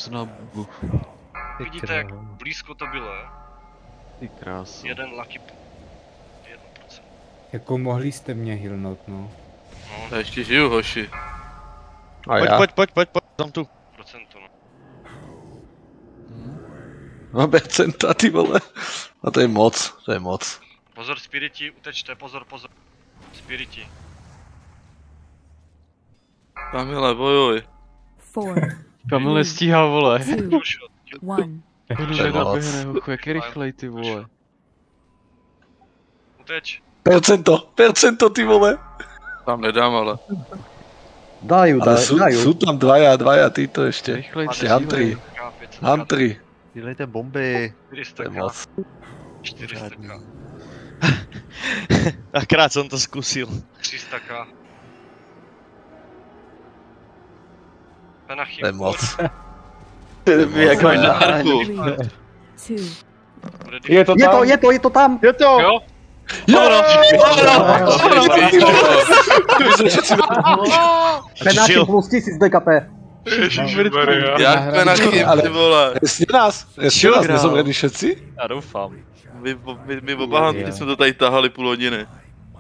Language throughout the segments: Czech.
snabu. Vidíte, jak blízko to bylo, je? Ty krása. Jeden lucky 1%. Jako mohli jste mě healnout, no. Já ještě žiju, hoši. Pojď, tam tu. Procento, no. No percenta, ty vole. A to je moc. Pozor, spiriti, utečte, pozor. Spiriti. Kamile, bojuj. 4, Kamile stíhá, vole. 2, 1. Že naběhne, hochu, jak je rychlej, ty vole. Uteč. Percento, ty vole. Tam nedám, ale. Dajú. Sú tam dvaja, títo ešte. Rychlej, Ešte Huntry. Dělejte bomby. 400k. 400k. Akrát jsem to zkusil. 300k. Penachy. To je moc. Jak máš na Three, hranu. 2. Je to tam. Jo? Penáky plus 1000 DKP. Jak penachy, ty vole. Jestli nás, nezomřeli všetci? Já doufám. My obahanti jsme to tady tahali půl hodiny.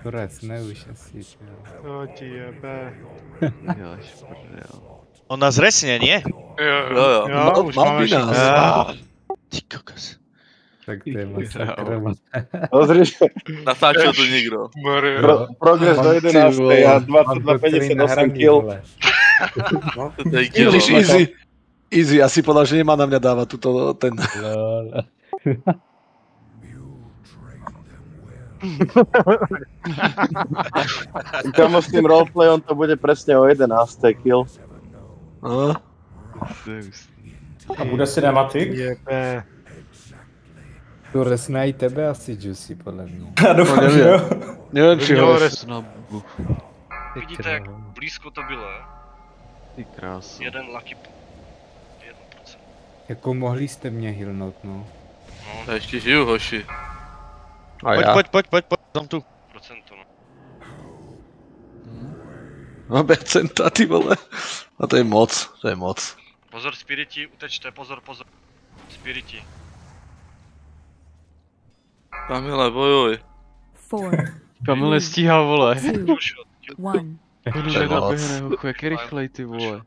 Torec, ne už asi, jo. To ti jebe. On nás resně, nie? Jo. Mám by nás. Ty kokos. Tak to je masakra. Natáčel to někdo. Progres do 11. a 22,58 kill. To je kill. Easy, asi podal, že nemá na mňa dávať tuto ten. Kamo s tým roleplayom to bude presne o 11. kill. A bude cinematic? Torec, ne i tebe asi Juicy, podle mě. Já doufám, že jo. Nevím, či ho. Snabu. Vidíte, jak blízko to bylo, je? Ty krása. Jeden lucky 1%. Jako mohli jste mě healnout, no. Já ještě žiju, hoši. Pojď, tam tu. Procento, no. No percenta, ty vole. A to je moc. Pozor, spiriti, utečte, pozor. Spiriti. Kamile, bojuj. 4, Kamile stíhá, vole. 2, 1. Že naběhne, hochu, jak je rychlej, ty vole.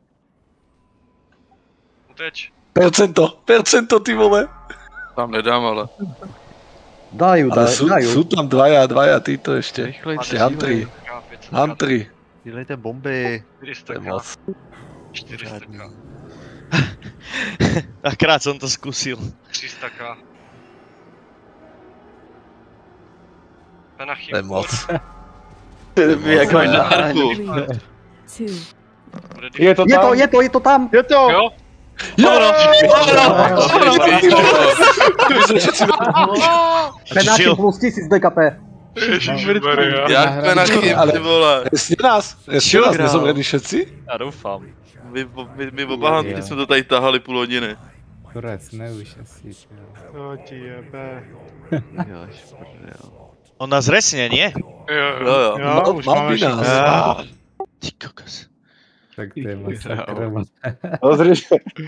Uteč. Percento, ty vole. Tam nedám, ale. Dajú. Sú tam dvaja, títo ešte. Rychlej, Ešte Huntry. Dělejte bomby. 400k. 400k. Akrát jsem to zkusil. 300k. Penachy. To je moc. Jak máš na hranu. 2. Je to tam. Jo? Penáky plus 1000 DKP. Jak penachy, ty vole. Jestli nás nezomřeli všetci? Já doufám. My obahanti jsme to tady tahali půl hodiny. Torec, ne už asi, jo. To ti jebe. On nás resně, nie? Jo. Mám by nás. Ty kokos. Tak to je masakra.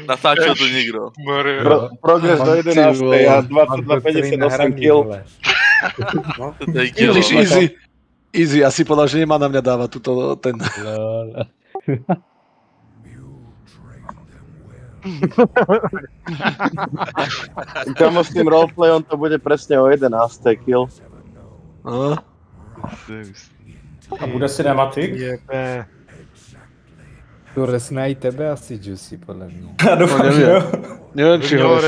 Natáčel to někdo. Progres do 11. a 22,58 kill. To je kill. Easy, asi podal, že nemá na mňa dávať tuto ten. Kamo s tým roleplayom to bude presne o 11. kill. A bude cinematic? Torec, ne i tebe asi Juicy, podle mě. Já doufám, že jo. Nevím, či ho.